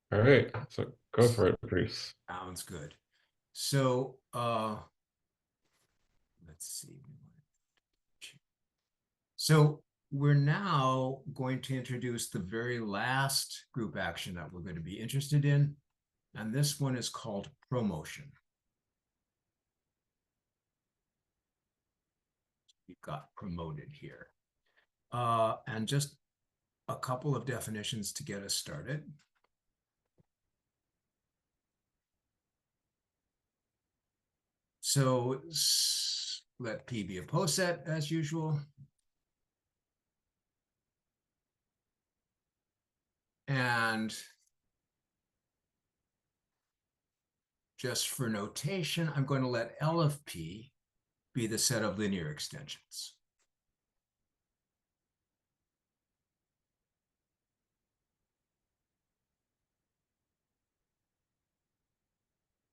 All right, so go for it, Bruce. Sounds good. So let's see. So we're now going to introduce the very last group action that we're going to be interested in. And this one is called promotion. We've got promoted here. And just a couple of definitions to get us started. So let P be a poset as usual. And just for notation, I'm going to let L of P be the set of linear extensions.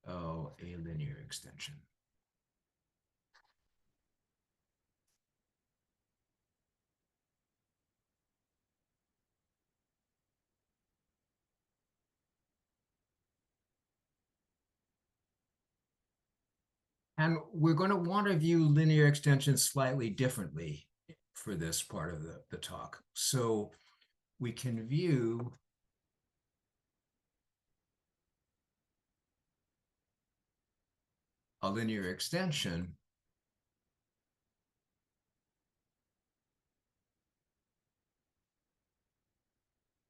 Oh, a linear extension. And we're going to want to view linear extensions slightly differently for this part of the talk. So we can view a linear extension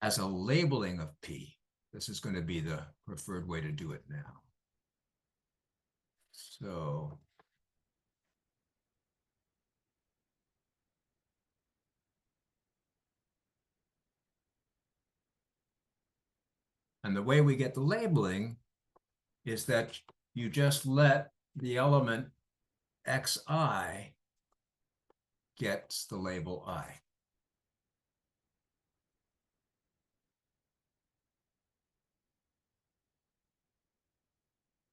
as a labeling of P. This is going to be the preferred way to do it now. So and the way we get the labeling is that you just let the element xi gets the label I.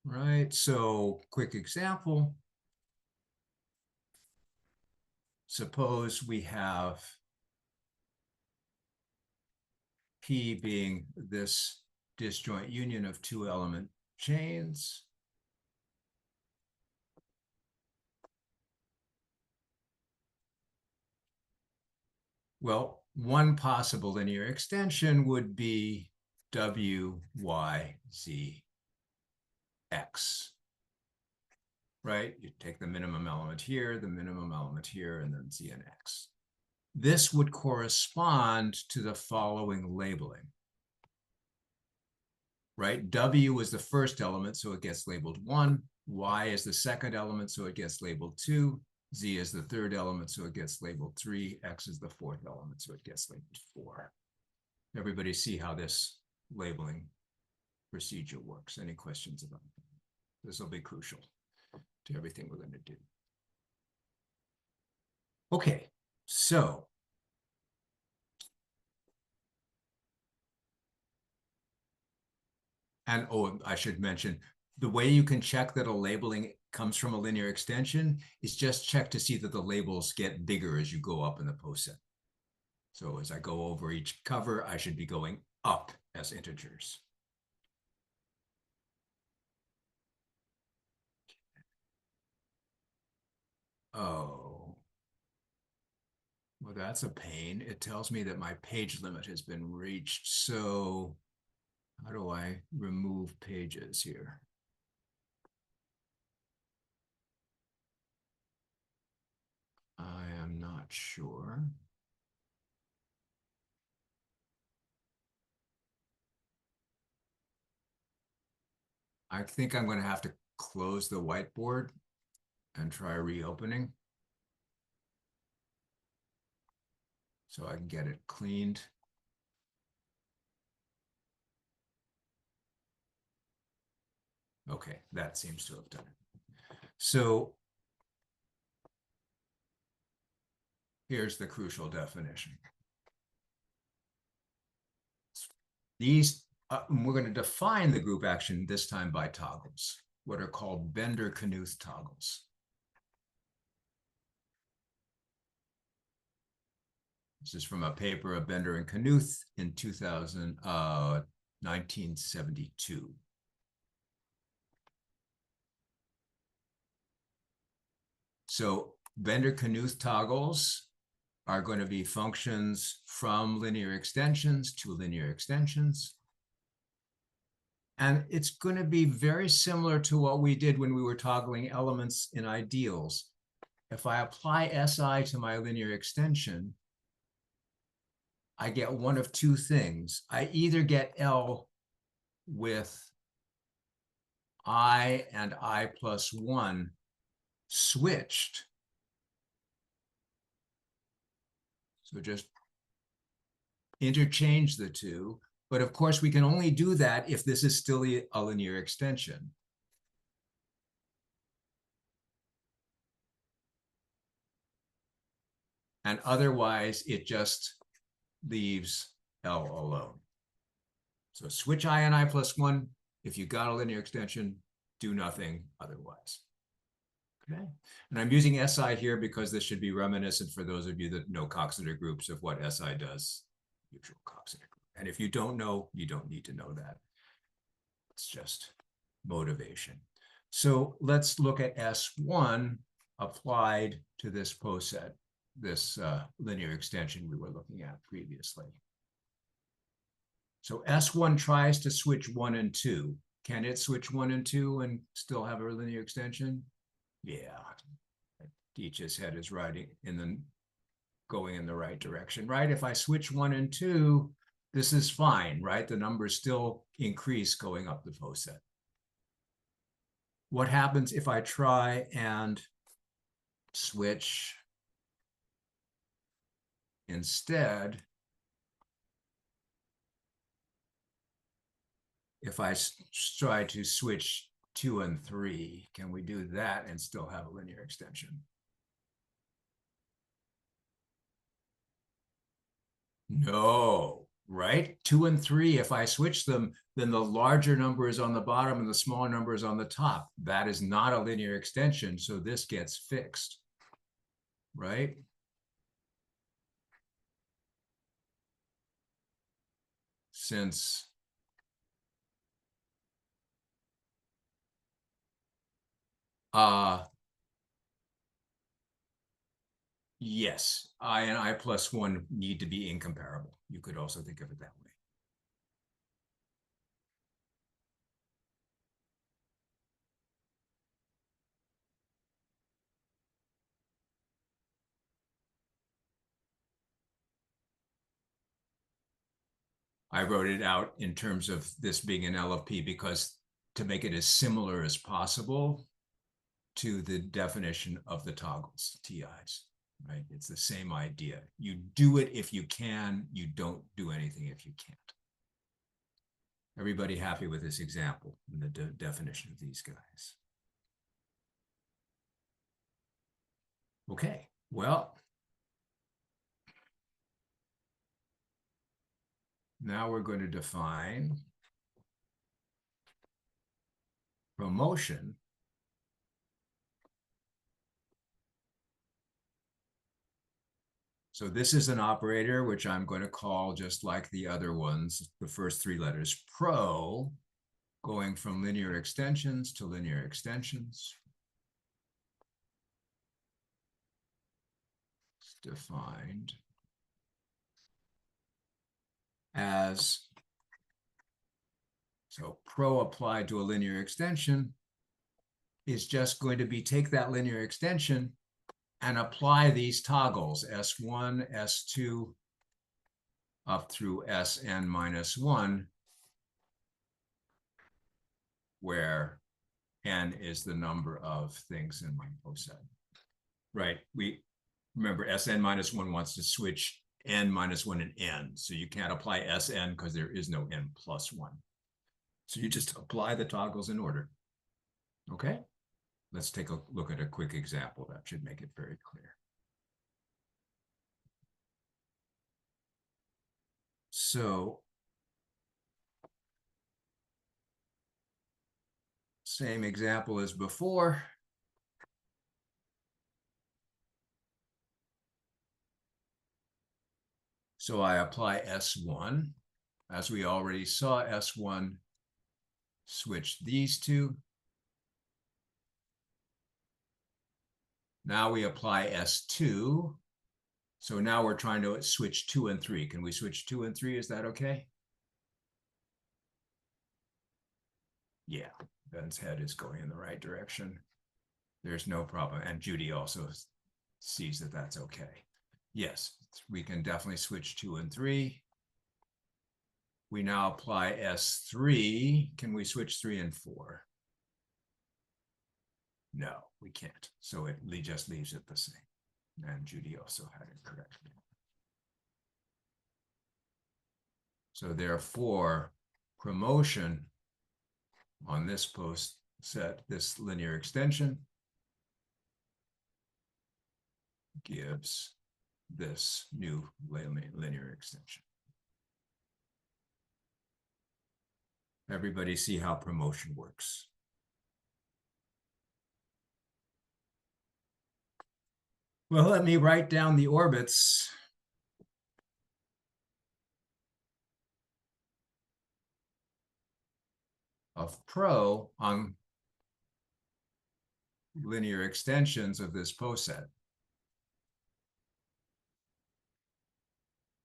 Right, so quick example. Suppose we have P being this disjoint union of two element chains. Well, one possible linear extension would be W, Y, Z, X, right? You take the minimum element here, the minimum element here, and then Z and X. This would correspond to the following labeling, right? W is the first element, so it gets labeled 1. Y is the second element, so it gets labeled 2. Z is the third element, so it gets labeled 3. X is the fourth element, so it gets labeled 4. Everybody see how this labeling procedure works? Any questions about that? This will be crucial to everything we're going to do. Okay, so and oh, I should mention, the way you can check that a labeling comes from a linear extension is just check to see that the labels get bigger as you go up in the poset. So as I go over each cover, I should be going up as integers. Oh, well, that's a pain. It tells me that my page limit has been reached. So how do I remove pages here? I am not sure. I think I'm going to have to close the whiteboard and try reopening so I can get it cleaned. Okay, that seems to have done it. So here's the crucial definition. These, we're going to define the group action this time by toggles, what are called Bender-Knuth toggles. This is from a paper of Bender and Knuth in 2000, 1972. So Bender-Knuth toggles are going to be functions from linear extensions to linear extensions. And it's going to be very similar to what we did when we were toggling elements in ideals. If I apply SI to my linear extension, I get one of two things. I either get L with I and I plus 1 switched. So just interchange the two. But of course, we can only do that if this is still a linear extension. And otherwise, it just leaves L alone. So switch I and I plus 1. If you got a linear extension, do nothing otherwise. Okay. And I'm using SI here because this should be reminiscent for those of you that know Coxeter groups of what SI does, neutral Coxeter group. And if you don't know, you don't need to know that. It's just motivation. So let's look at S1 applied to this poset, this linear extension we were looking at previously. So S1 tries to switch 1 and 2. Can it switch 1 and 2 and still have a linear extension? Yeah, Deech's head is going in the right direction, right? If I switch 1 and 2, this is fine, right? The numbers still increase going up the poset. What happens if I try and switch instead? If I try to switch 2 and 3, can we do that and still have a linear extension? No, right? 2 and 3, if I switch them, then the larger number is on the bottom and the smaller number is on the top. That is not a linear extension, so this gets fixed, right? Since yes, I and I plus 1 need to be incomparable. You could also think of it that way. I wrote it out in terms of this being an L of P because to make it as similar as possible to the definition of the toggles, TIs, right? It's the same idea. You do it if you can, you don't do anything if you can't. Everybody happy with this example and the definition of these guys? Okay, well, now we're going to define promotion So this is an operator, which I'm going to call just like the other ones, the first three letters, pro, going from linear extensions to linear extensions. It's defined as, so pro applied to a linear extension is just going to be take that linear extension and apply these toggles, S1, S2, up through Sn minus 1, where n is the number of things in my poset. Right, we remember Sn minus 1 wants to switch n minus 1 and n, so you can't apply Sn because there is no n plus 1. So you just apply the toggles in order. Okay, let's take a look at a quick example that should make it very clear. So same example as before. So I apply S1. As we already saw, S1 switched these two. Now we apply S2. So now we're trying to switch 2 and 3. Can we switch 2 and 3? Is that okay? Yeah, Ben's head is going in the right direction. There's no problem. And Judy also sees that that's okay. Yes, we can definitely switch 2 and 3. We now apply S3. Can we switch 3 and 4? No, we can't. So it just leaves it the same. And Judy also had it correctly. So therefore, promotion on this post set, this linear extension, gives this new linear extension. Everybody see how promotion works? Well, let me write down the orbits. Of pro on linear extensions of this post set.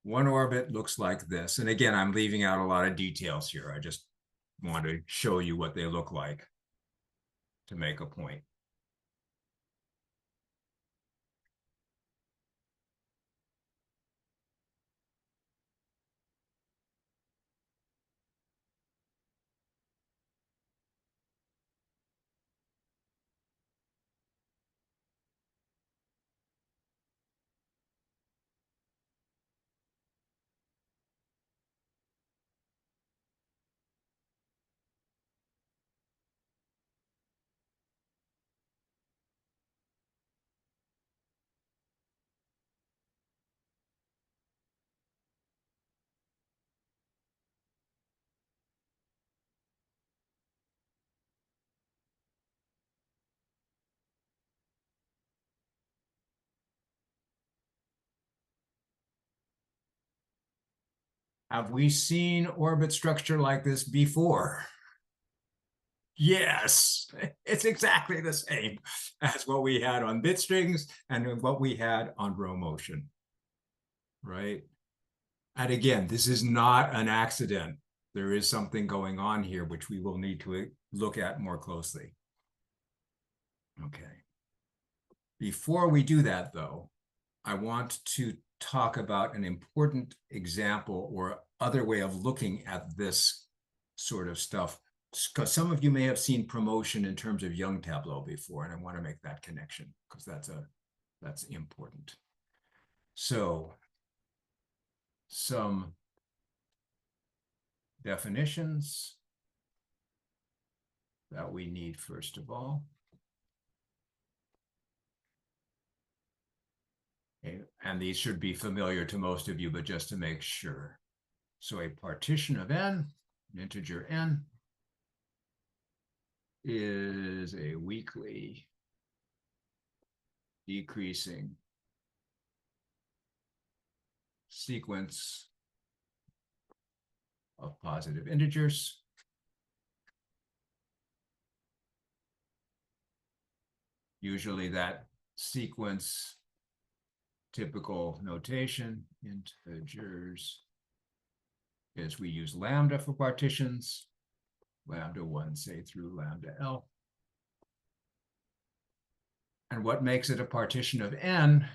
One orbit looks like this. And again, I'm leaving out a lot of details here. I just want to show you what they look like to make a point. Have we seen orbit structure like this before? Yes, it's exactly the same as what we had on bit strings and what we had on row motion, right? And again, this is not an accident. There is something going on here, which we will need to look at more closely. Okay. Before we do that, though, I want to talk about an important example or other way of looking at this sort of stuff, because some of you may have seen promotion in terms of Young tableau before, and I want to make that connection because that's important. So some definitions that we need first of all. Okay. And these should be familiar to most of you, but just to make sure. So a partition of n, an integer n, is a weakly decreasing sequence of positive integers. Usually that sequence, typical notation, integers, is we use lambda for partitions, lambda 1, say, through lambda L. And what makes it a partition of n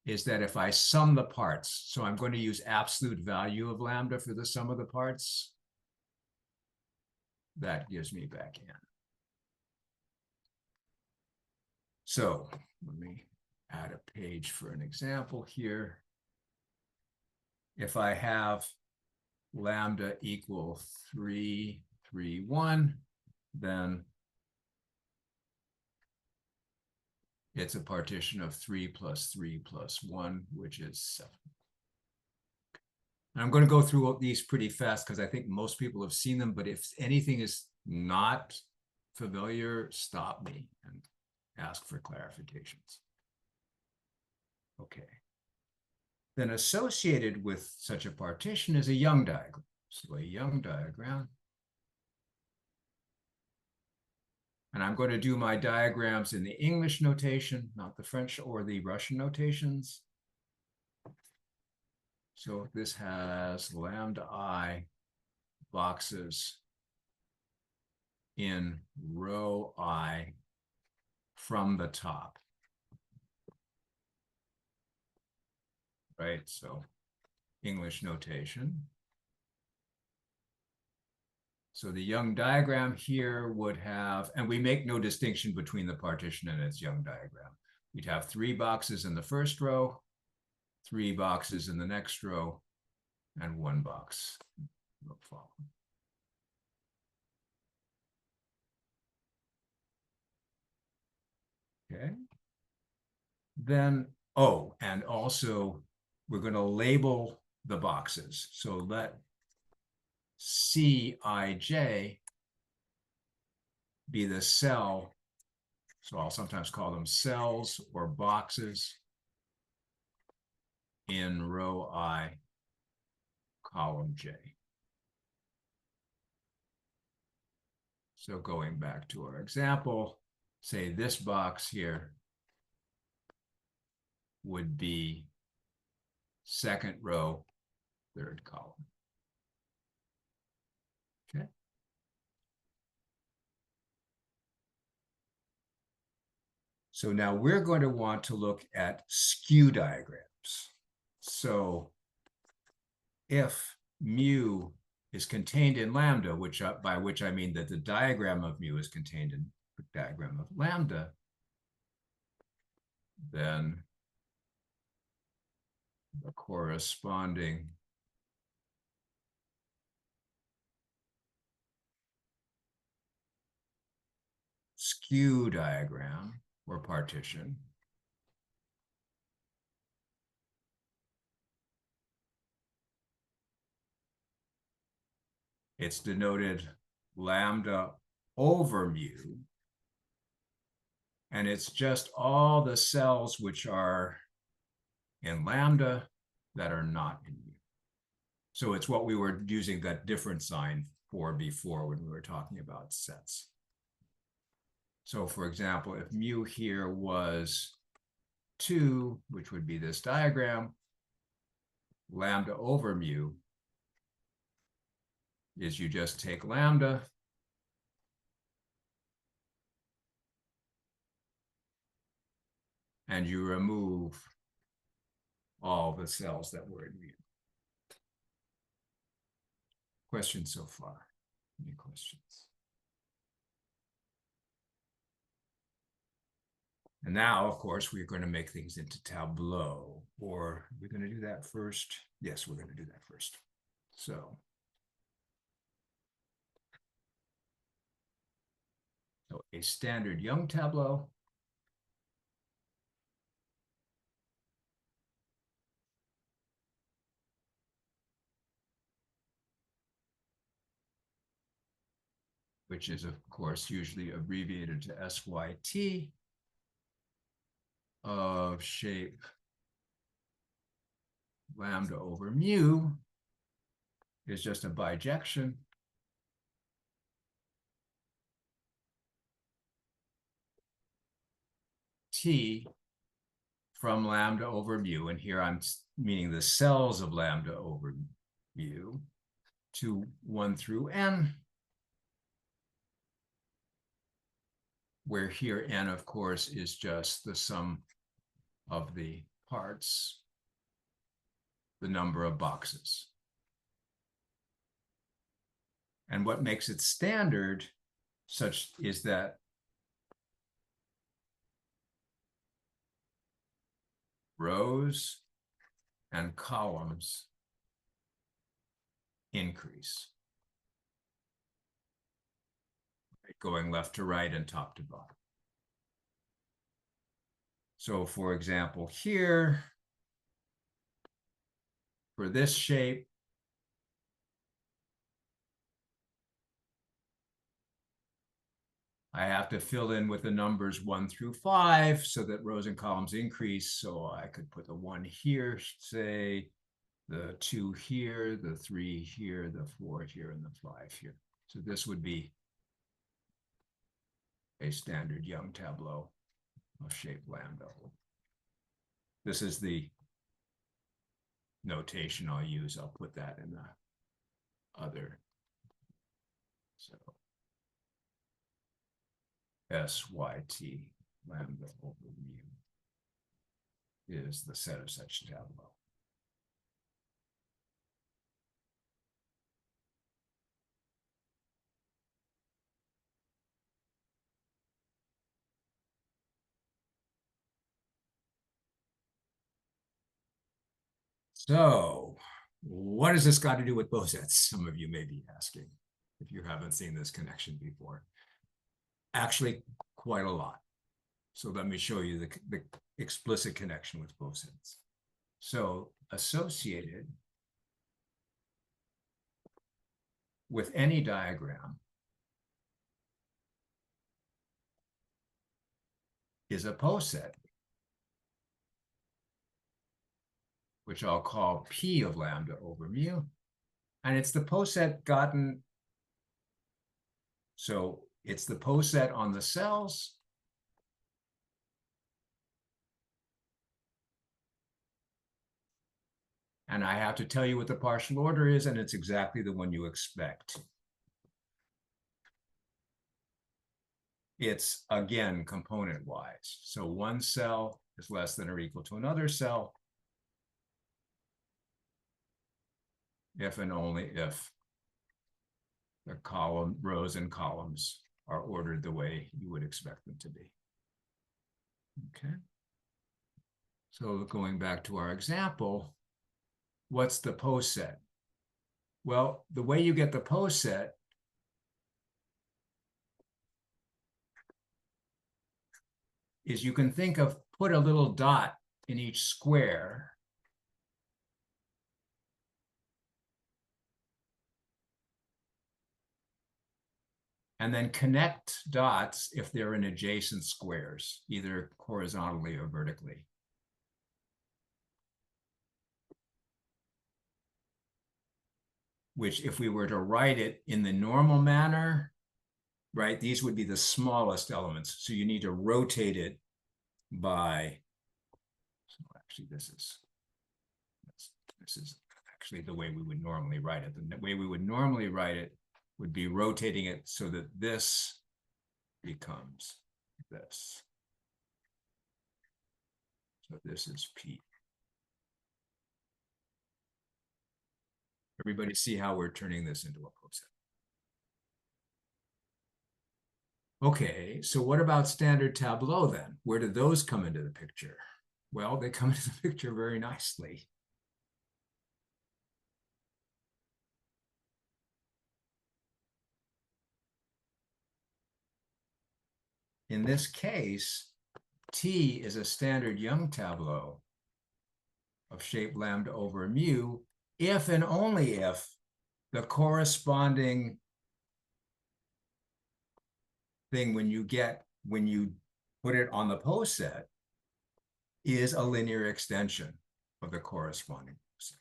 is that if I sum the parts, so I'm going to use absolute value of lambda for the sum of the parts, that gives me back n. So let me add a page for an example here. If I have lambda equal 3, 3, 1, then it's a partition of 3 plus 3 plus 1, which is 7. And I'm going to go through these pretty fast because I think most people have seen them, but if anything is not familiar, stop me and ask for clarifications. Okay. then associated with such a partition is a Young diagram. So a Young diagram. And I'm going to do my diagrams in the English notation, not the French or the Russian notations. So this has lambda I boxes in row I from the top. Right, so English notation. So the Young diagram here would have, and we make no distinction between the partition and its Young diagram. We'd have 3 boxes in the first row, 3 boxes in the next row, and 1 box. Okay. Then, oh, and also we're going to label the boxes. So let Cij be the cell. So I'll sometimes call them cells or boxes in row I, column J. So going back to our example, say this box here would be second row, third column. Okay. So now we're going to want to look at skew diagrams. So if mu is contained in lambda, by which I mean that the diagram of mu is contained in the diagram of lambda, then the corresponding skew diagram or partition it's denoted lambda over mu, and it's just all the cells which are in lambda that are not in mu. So it's what we were using that different sign for before when we were talking about sets. So for example, if mu here was 2, which would be this diagram, lambda over mu is you just take lambda and you remove all the cells that were in mu. Questions so far? Any questions? And now, of course, we're going to make things into Tableau, or we're going to do that first. Yes, we're going to do that first. So a standard Young tableau. Which is, of course, usually abbreviated to SYT of shape lambda over mu is just a bijection. T from lambda over mu, and here I'm meaning the cells of lambda over mu, to 1 through n, where here n, of course, is just the sum of the parts, the number of boxes. And what makes it standard such is that rows and columns increase, going left to right and top to bottom. So for example, here, for this shape, I have to fill in with the numbers 1 through 5 so that rows and columns increase. So I could put the 1 here, say, the 2 here, the 3 here, the 4 here, and the 5 here. So this would be a standard Young tableau of shape lambda. This is the notation I'll use. I'll put that in the other. So SYT lambda over mu is the set of such tableau. So what has this got to do with bosets? Some of you may be asking if you haven't seen this connection before. Actually, quite a lot. So let me show you the explicit connection with bosets. So associated with any diagram is a poset, which I'll call P of lambda over mu. And it's the poset gotten, so it's the poset on the cells and I have to tell you what the partial order is, and it's exactly the one you expect. It's, again, component-wise. So one cell is less than or equal to another cell if and only if the rows and columns are ordered the way you would expect them to be. Okay. So going back to our example, what's the poset? Well, the way you get the poset is you can think of put a little dot in each square and then connect dots if they're in adjacent squares, either horizontally or vertically. Which, if we were to write it in the normal manner, right, these would be the smallest elements. So you need to rotate it by, so actually this is actually the way we would normally write it. The way we would normally write it would be rotating it so that this becomes this. So this is P. Everybody see how we're turning this into a poset? Okay, so what about standard tableau then? Where do those come into the picture? Well, they come into the picture very nicely. In this case, T is a standard Young tableau of shape lambda over mu if and only if the corresponding thing when you put it on the poset is a linear extension of the corresponding poset.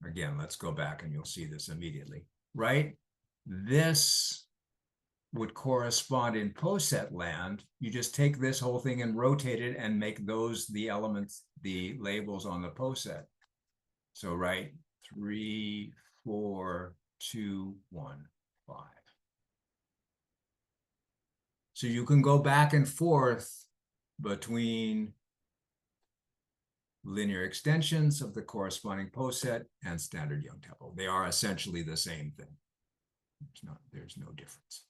Again, let's go back and you'll see this immediately, right? This would correspond in poset land. You just take this whole thing and rotate it and make those the elements, the labels on the poset. So right, 3, 4, 2, 1, 5. So you can go back and forth between linear extensions of the corresponding poset and standard Young tableau. They are essentially the same thing. There's no difference.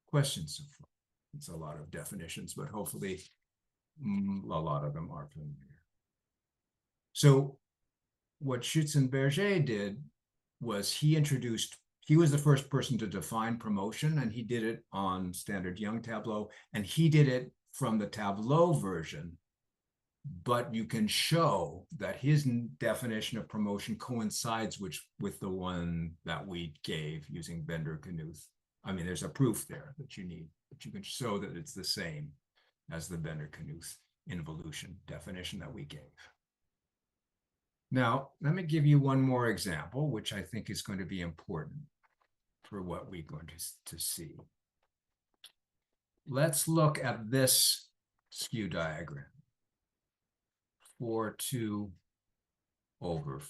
Questions so far? It's a lot of definitions, but hopefully a lot of them are familiar. So what Schützenberger did was he was the first person to define promotion, and he did it on standard Young tableau, and he did it from the tableau version, but you can show that his definition of promotion coincides with the one that we gave using Bender-Knuth I mean, there's a proof there that you need, but you can show that it's the same as the Bender-Knuth involution definition that we gave. Now, let me give you one more example, which I think is going to be important for what we're going to see. Let's look at this skew diagram. 4, 2 over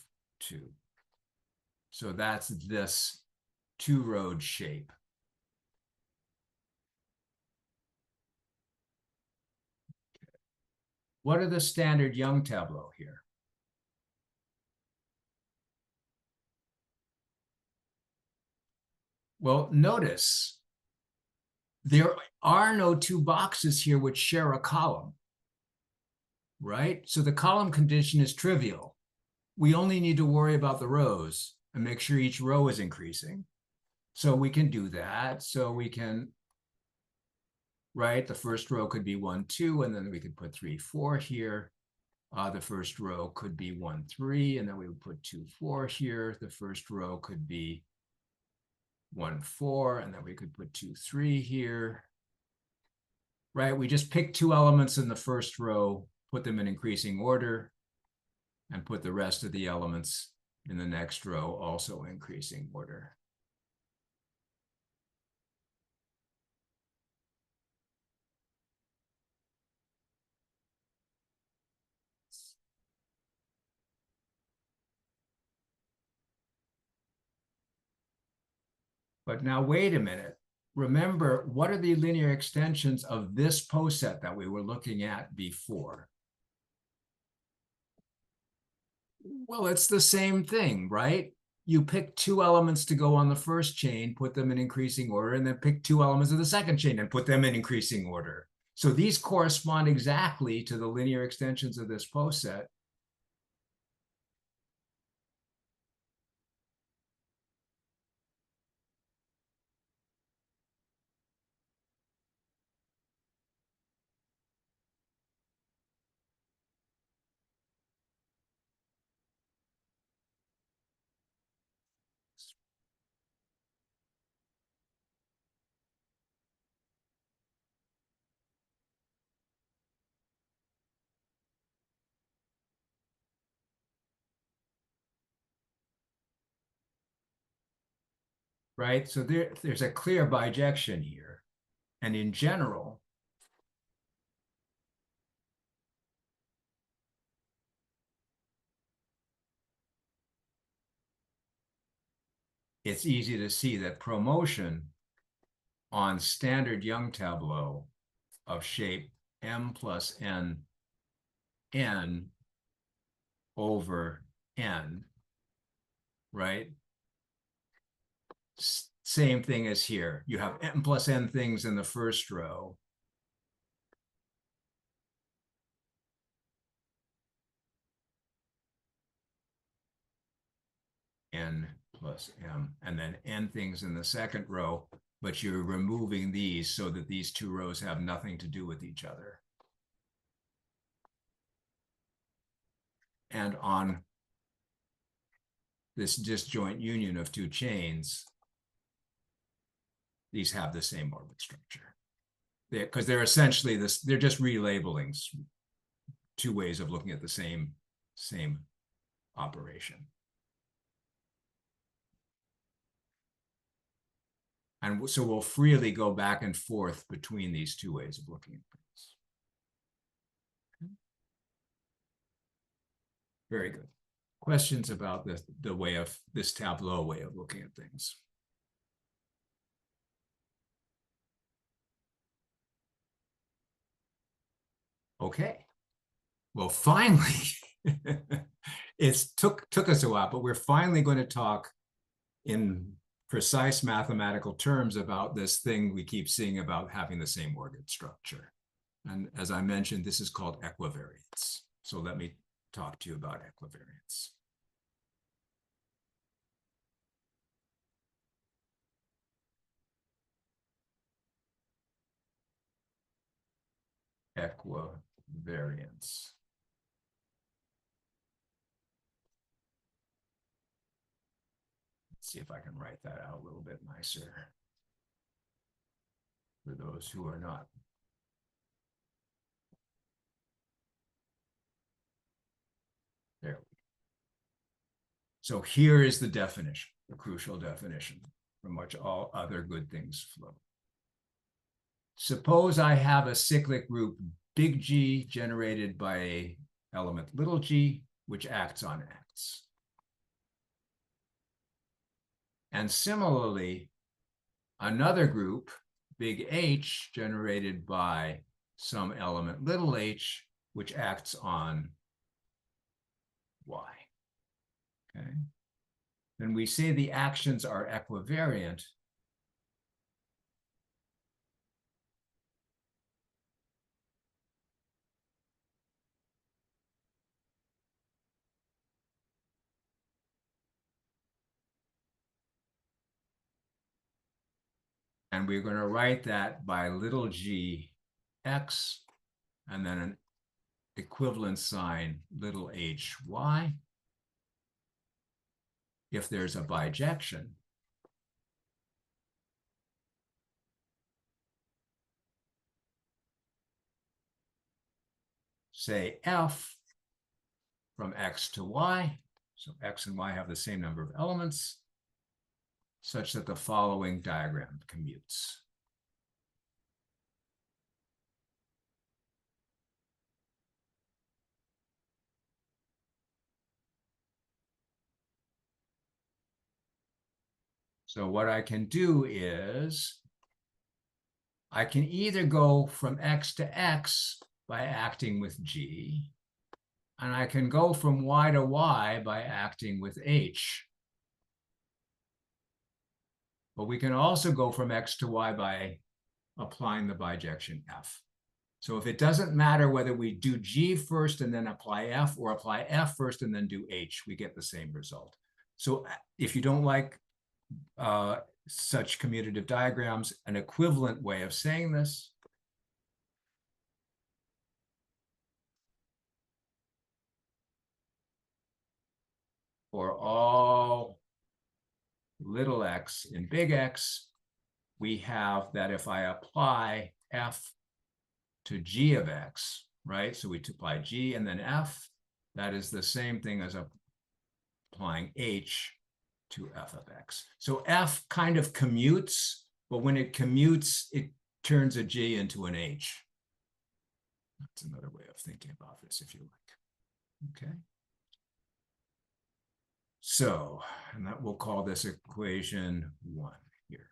2. So that's this two-road shape. What are the standard Young tableau here? Well, notice there are no two boxes here which share a column, right? So the column condition is trivial. We only need to worry about the rows and make sure each row is increasing. So we can do that. So we can, right? The first row could be 1, 2, and then we could put 3, 4 here. The first row could be 1, 3, and then we would put 2, 4 here. The first row could be 1, 4, and then we could put 2, 3 here. Right? We just pick two elements in the first row, put them in increasing order, and put the rest of the elements in the next row also increasing order. But now wait a minute. Remember, what are the linear extensions of this poset that we were looking at before? Well, it's the same thing, right? You pick two elements to go on the first chain, put them in increasing order, and then pick two elements of the second chain and put them in increasing order. So these correspond exactly to the linear extensions of this poset. Right? So there's a clear bijection here. And in general, it's easy to see that promotion on standard Young tableau of shape m plus n over n, right? Same thing as here. You have m plus n things in the first row. N plus m, and then n things in the second row, but you're removing these so that these two rows have nothing to do with each other. And on this disjoint union of two chains, these have the same orbit structure. Because they're essentially this, they're just relabelings, two ways of looking at the same operation. And so we'll freely go back and forth between these two ways of looking at things. Very good. Questions about the way of this tableau way of looking at things? Okay. Well, finally, it took us a while, but we're finally going to talk in precise mathematical terms about this thing we keep seeing about having the same orbit structure. And as I mentioned, this is called equivariance. So let me talk to you about equivariance. Equivariance. Let's see if I can write that out a little bit nicer. for those who are not. There. So here is the definition, the crucial definition from which all other good things flow. Suppose I have a cyclic group big G generated by a element little g, which acts on X. And similarly, another group, big H, generated by some element little h, which acts on Y. Okay. Then we say the actions are equivariant. And we're going to write that by little g x, and then an equivalent sign little h y. If there's a bijection, say f from x to y, so x and y have the same number of elements, such that the following diagram commutes. So what I can do is I can either go from x to x by acting with g, and I can go from y to y by acting with h. But we can also go from x to y by applying the bijection f. So if it doesn't matter whether we do g first and then apply f, or apply f first and then do h, we get the same result. So if you don't like such commutative diagrams, an equivalent way of saying this for all little x in big X, we have that if I apply f to g of x, right? So we apply g and then f, that is the same thing as applying h to f of x. So f kind of commutes, but when it commutes, it turns a g into an h. That's another way of thinking about this, if you like. Okay. So, and that we'll call this equation 1 here.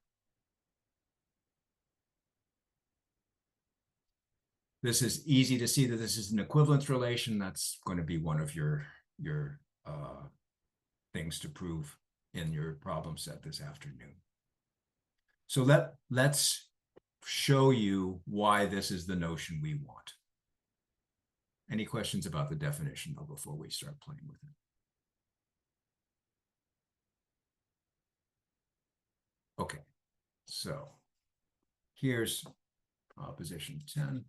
This is easy to see that this is an equivalence relation. That's going to be one of your things to prove in your problem set this afternoon. So let's show you why this is the notion we want. Any questions about the definition though before we start playing with it? Okay, so here's proposition 10.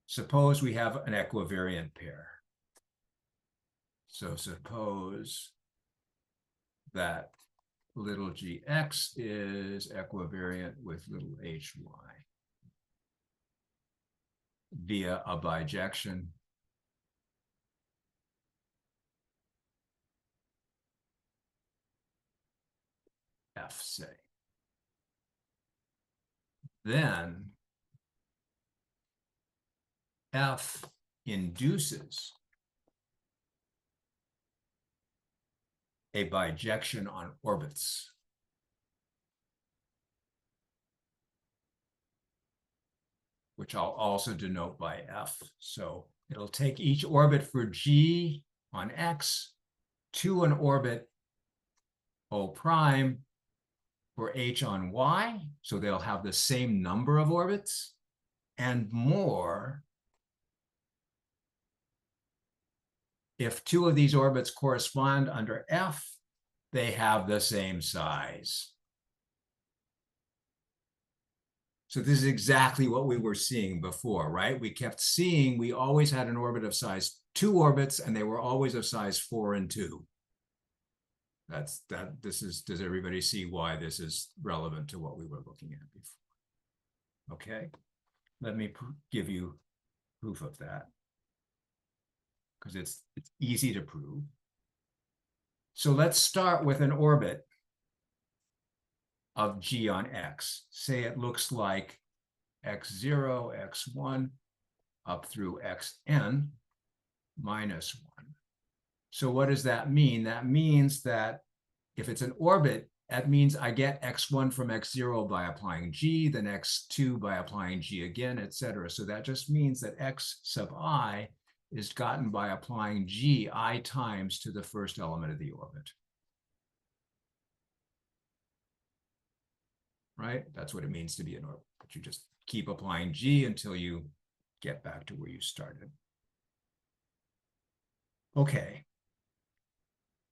Suppose we have an equivariant pair. So suppose that little gx is equivariant with little hy via a bijection f, say. Then f induces a bijection on orbits. Which I'll also denote by f. So it'll take each orbit for g on x to an orbit O prime for h on y. So they'll have the same number of orbits and more if two of these orbits correspond under f, they have the same size. So this is exactly what we were seeing before, right? We kept seeing we always had an orbit of size 2 orbits, and they were always of size 4 and 2. Does everybody see why this is relevant to what we were looking at before? Okay, let me give you proof of that, because it's easy to prove. So let's start with an orbit of G on X. Say it looks like X0, X1, up through Xn minus 1. So what does that mean? That means that if it's an orbit, that means I get X1 from X0 by applying G, then X2 by applying G again, etc. So that just means that X sub I is gotten by applying G I times to the first element of the orbit. Right? That's what it means to be an orbit. But you just keep applying G until you get back to where you started. Okay.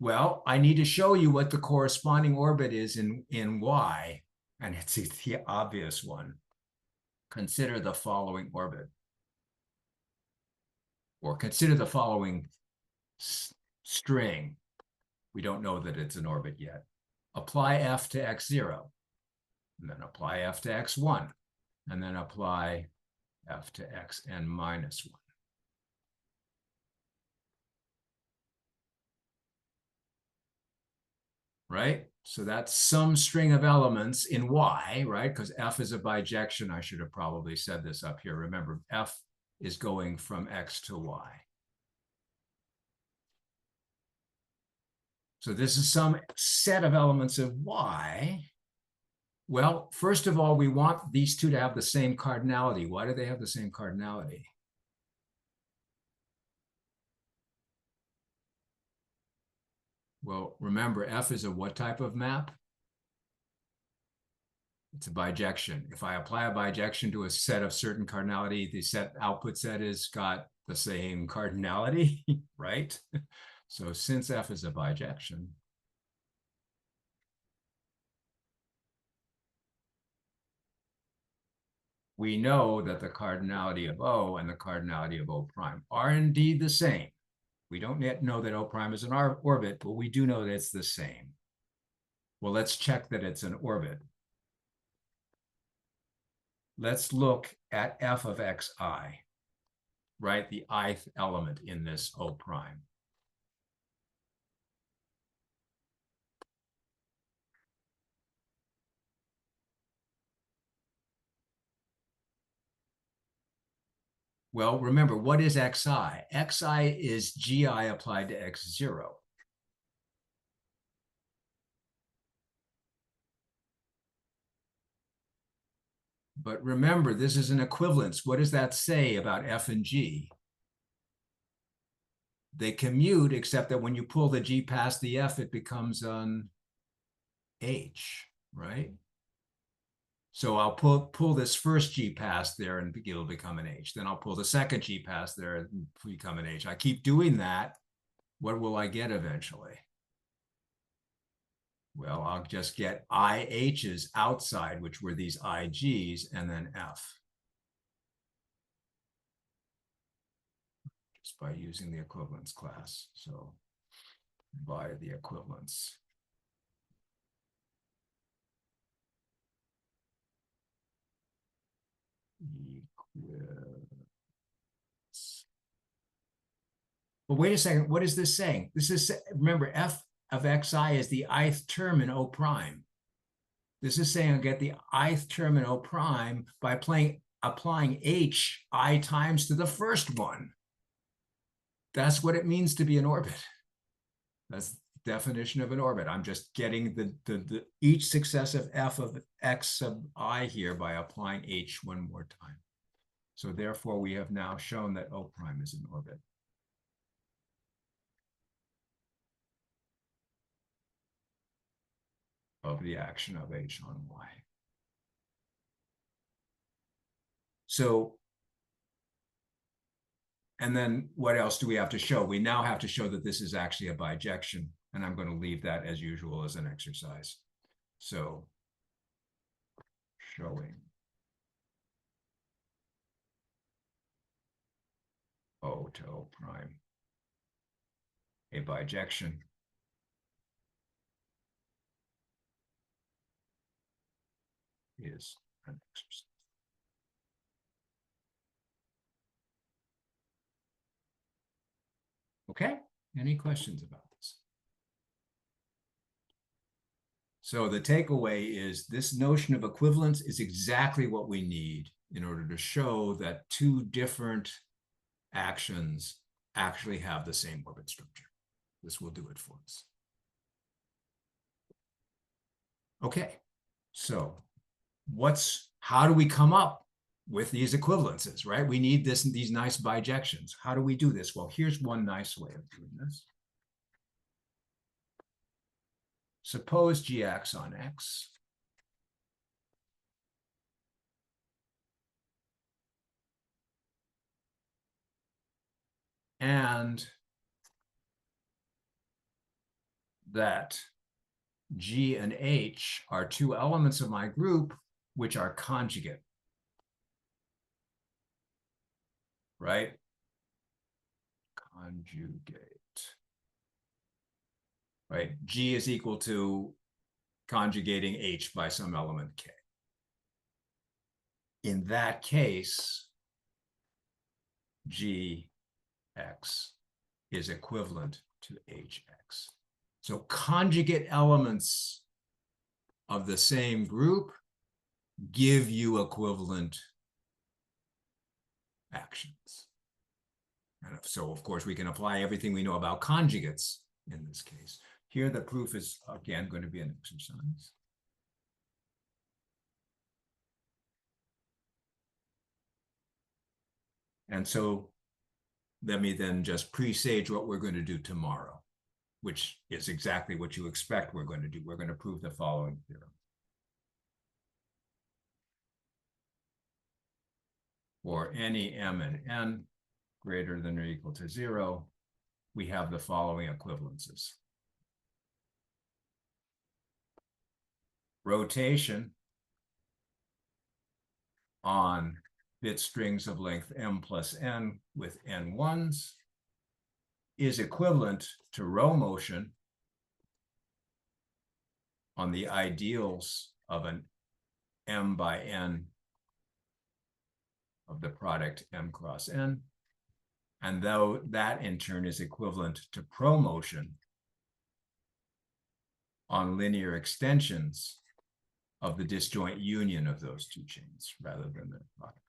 Well, I need to show you what the corresponding orbit is in Y, and it's the obvious one. Consider the following orbit, or consider the following string. We don't know that it's an orbit yet. Apply F to X0, and then apply F to X1, and then apply F to Xn minus 1. Right? So that's some string of elements in Y, right? Because F is a bijection. I should have probably said this up here. Remember, F is going from X to Y. So this is some set of elements of Y. Well, first of all, we want these two to have the same cardinality. Why do they have the same cardinality? Well, remember, F is a what type of map? It's a bijection. If I apply a bijection to a set of certain cardinality, the set output set has got the same cardinality, right? So since F is a bijection, we know that the cardinality of O and the cardinality of O prime are indeed the same. We don't yet know that O prime is an orbit, but we do know that it's the same. Well, let's check that it's an orbit. Let's look at F of Xi, right? The ith element in this O prime. Well, remember, what is Xi? Xi is Gi applied to X0. But remember, this is an equivalence. What does that say about F and G? They commute, except that when you pull the G past the F, it becomes an H, right? So I'll pull this first G past there and it'll become an H. Then I'll pull the second G past there and become an H. I keep doing that. What will I get eventually? Well, I'll just get IHs outside, which were these IGs, and then F. Just by using the equivalence class. So by the equivalence. But wait a second, what is this saying? This is, remember, F of Xi is the ith term in O prime. This is saying I get the ith term in O prime by applying H I times to the first one. That's what it means to be an orbit. That's the definition of an orbit. I'm just getting the each successive F of X sub I here by applying H one more time. So therefore, we have now shown that O prime is an orbit. Of the action of H on Y. So, and then what else do we have to show? We now have to show that this is actually a bijection, and I'm going to leave that as usual as an exercise. So, showing O to O prime, a bijection is an exercise. Okay, any questions about this? So the takeaway is this notion of equivalence is exactly what we need in order to show that two different actions actually have the same orbit structure. This will do it for us. Okay, so how do we come up with these equivalences, right? We need these nice bijections. How do we do this? Well, here's one nice way of doing this. Suppose g acts on x and that G and H are two elements of my group which are conjugate, right? Conjugate, right? G is equal to conjugating H by some element K. In that case, GX is equivalent to HX. So conjugate elements of the same group give you equivalent actions. And so, of course, we can apply everything we know about conjugates in this case. Here, the proof is, again, going to be an exercise. And so let me then just presage what we're going to do tomorrow, which is exactly what you expect we're going to do. We're going to prove the following theorem. For any m and n greater than or equal to 0, we have the following equivalences. Rotation on bit strings of length m plus n with n ones is equivalent to row motion on the ideals of an m by n of the product m cross n, and though that in turn is equivalent to promotion on linear extensions of the disjoint union of those two chains rather than their product.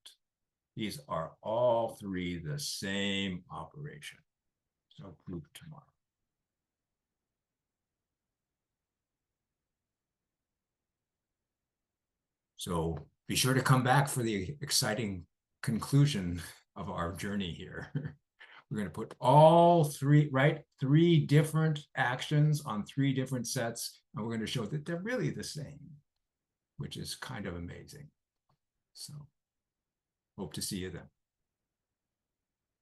These are all three the same operation. So prove tomorrow. So be sure to come back for the exciting conclusion of our journey here. We're going to put all three, right? Three different actions on three different sets, and we're going to show that they're really the same, which is kind of amazing. So hope to see you then.